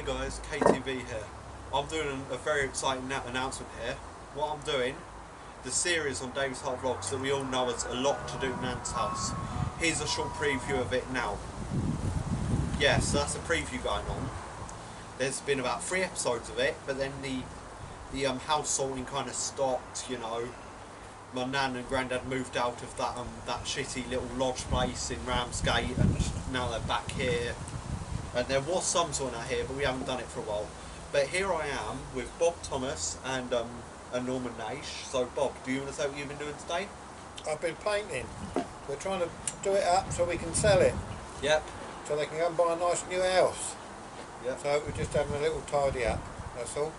Hey guys, KTV here. I'm doing a very exciting announcement here. What I'm doing, the series on David's Heart Vlogs that we all know as Alot to do Nan's house. Here's a short preview of it now. Yeah, so that's a preview going on. There's been about 3 episodes of it, but then the house sorting kind of stopped, you know. My nan and granddad moved out of that shitty little lodge place in Ramsgate, and now they're back here. And there was some sorting out here, but we haven't done it for a while. But here I am with Bob Thomas and Norman Nash. So Bob, do you want to say what you've been doing today? I've been painting. We're trying to do it up so we can sell it. Yep. So they can go and buy a nice new house. Yep. So we're just having a little tidy up, that's all.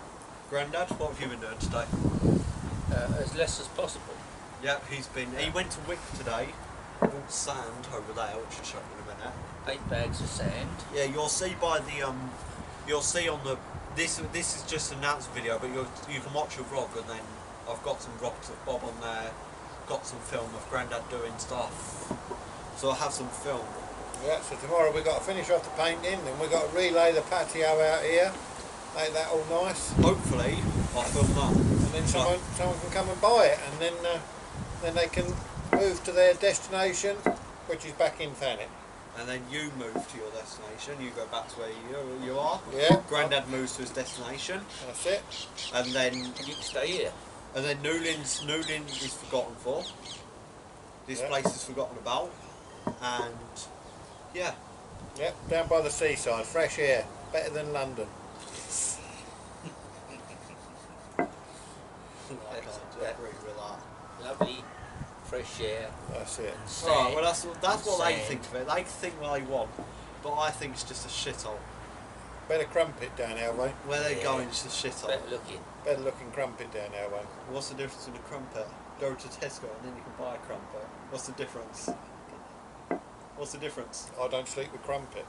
Granddad, what have you been doing today? As less as possible. Yep, he went to Wick today, bought sand over there, which I'll show you in a minute. 8 bags of sand. Yeah, you'll see by the you'll see on the this is just an announcement video, but you can watch your vlog, and then I've got some vlogs of Bob on there, got some film of Grandad doing stuff, so I'll have some film. Yeah, so tomorrow we've got to finish off the painting, then we've got to relay the patio out here, make that all nice. Hopefully I'll film that. And then someone can come and buy it, and then they can move to their destination, which is back in Thanet. And then you move to your destination, you go back to where you are. Yeah. Grandad moves to his destination. That's it. And then You can stay here. And then Newlyn is forgotten for. This place is forgotten about. And yeah. Yep, down by the seaside, fresh air, better than London. I can't agree with that. Lovely, fresh air. That's it. And sand. Right, well that's what they Sand. think of it. They think what they want, but I think it's just a shithole. Better crumpet down our way. Where they're Yeah. going is a shithole. Better looking. Better looking crumpet down our way. What's the difference in a crumpet? Go to Tesco and then you can buy a crumpet. What's the difference? What's the difference? I don't sleep with crumpet.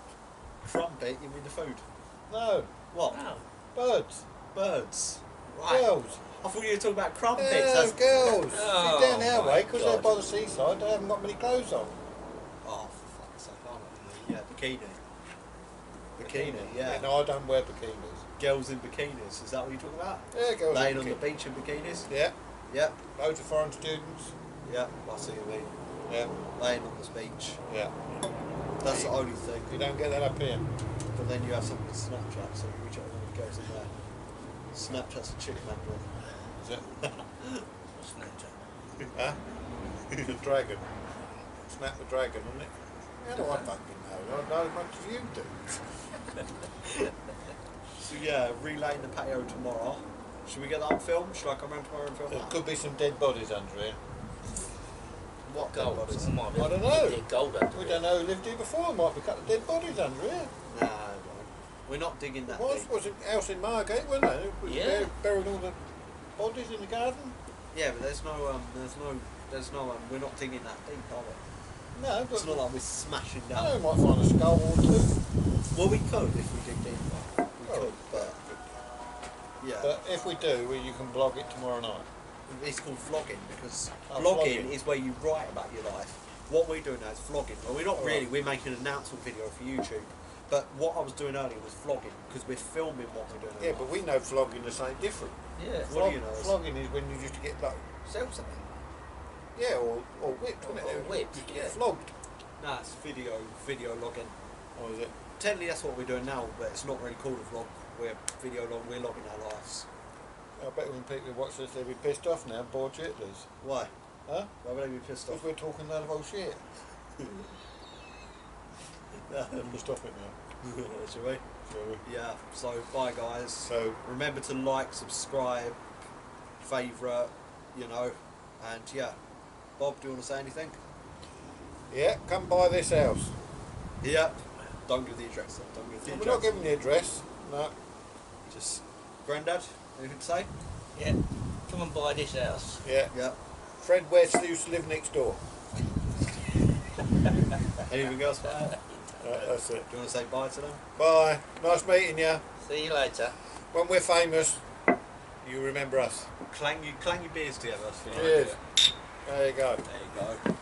Crumpet, you mean the food? No, What? Oh. birds. Birds. Right. Girls. I thought you were talking about crumpets. Yeah, That's... girls. Oh, See, down our my way, because they're God. by the seaside, they haven't got many clothes on. Oh, for fuck's sake, aren't they? Yeah, bikini. Bikini, yeah. No, I don't wear bikinis. Girls in bikinis, is that what you're talking about? Yeah, girls Laying in on the bikinis. beach in bikinis? Yeah, Yep, loads of foreign students. yep, I see what you mean. Yeah, Laying on this beach. yeah. That's the only thing. You don't get that up here. But then you have something with Snapchat, so you reach out to the girls in there. Snapchat's a chick mandrel. Is it? Snapchat. Huh? The dragon. Snap the dragon, isn't it? How do I fucking know? I know as much as you do. So yeah, relaying the patio tomorrow. Should we get that on film? Should I come around tomorrow and film There that? could be some dead bodies under here. What Gold. bodies? It might be I don't know. dead gold under We it. don't know who lived here before. There might be a couple of dead bodies under here. Nah, it won't. We're not digging that deep. Was a house in Margate, wasn't there? Was Yeah. Buried all the bodies in the garden. Yeah, but there's no, we're not digging that deep, are we? No, It's but not like we're smashing I know down. we might find a skull or two. Well, we could if we dig deeper. We Oh. could, but yeah. But if we do, you can blog it tomorrow night. It's called vlogging because Oh, vlogging vlogging. is where you write about your life. What we're doing now is vlogging. Well, we're not Alright. really. We're making an announcement video for YouTube. But what I was doing earlier was vlogging because we're filming what we're doing. Yeah, but we know vlogging is something different. Yeah. What do you know? Vlogging is when you used to get like, Sell something. yeah, or whipped, wasn't it? Or whipped, You yeah. get flogged. Nah, it's video logging. Or is it? Technically, that's what we're doing now, but it's not really called a vlog. We're we're logging our lives. I bet when people watch this, they'll be pissed off now, bored shitless. Why? Huh? Why would they be pissed Because off? we're talking a lot of old shit. We'll stop it now. Shall we? Shall we? Yeah. So bye, guys. So, Remember to like, subscribe, favourite, you know, and yeah. Bob, do you want to say anything? yeah, come buy this house. Yep. Don't give the address. Then. Don't give the We're address. not giving the address. No. Just Grandad. Anything to say? Yeah. Come and buy this house. Yeah. Yeah. Fred West used to live next door. Anything else? Do That's it. you want to say bye to them? Bye. Nice meeting you. See you later. When we're famous, you remember us. Clang your beers together. Cheers. There you go. There you go.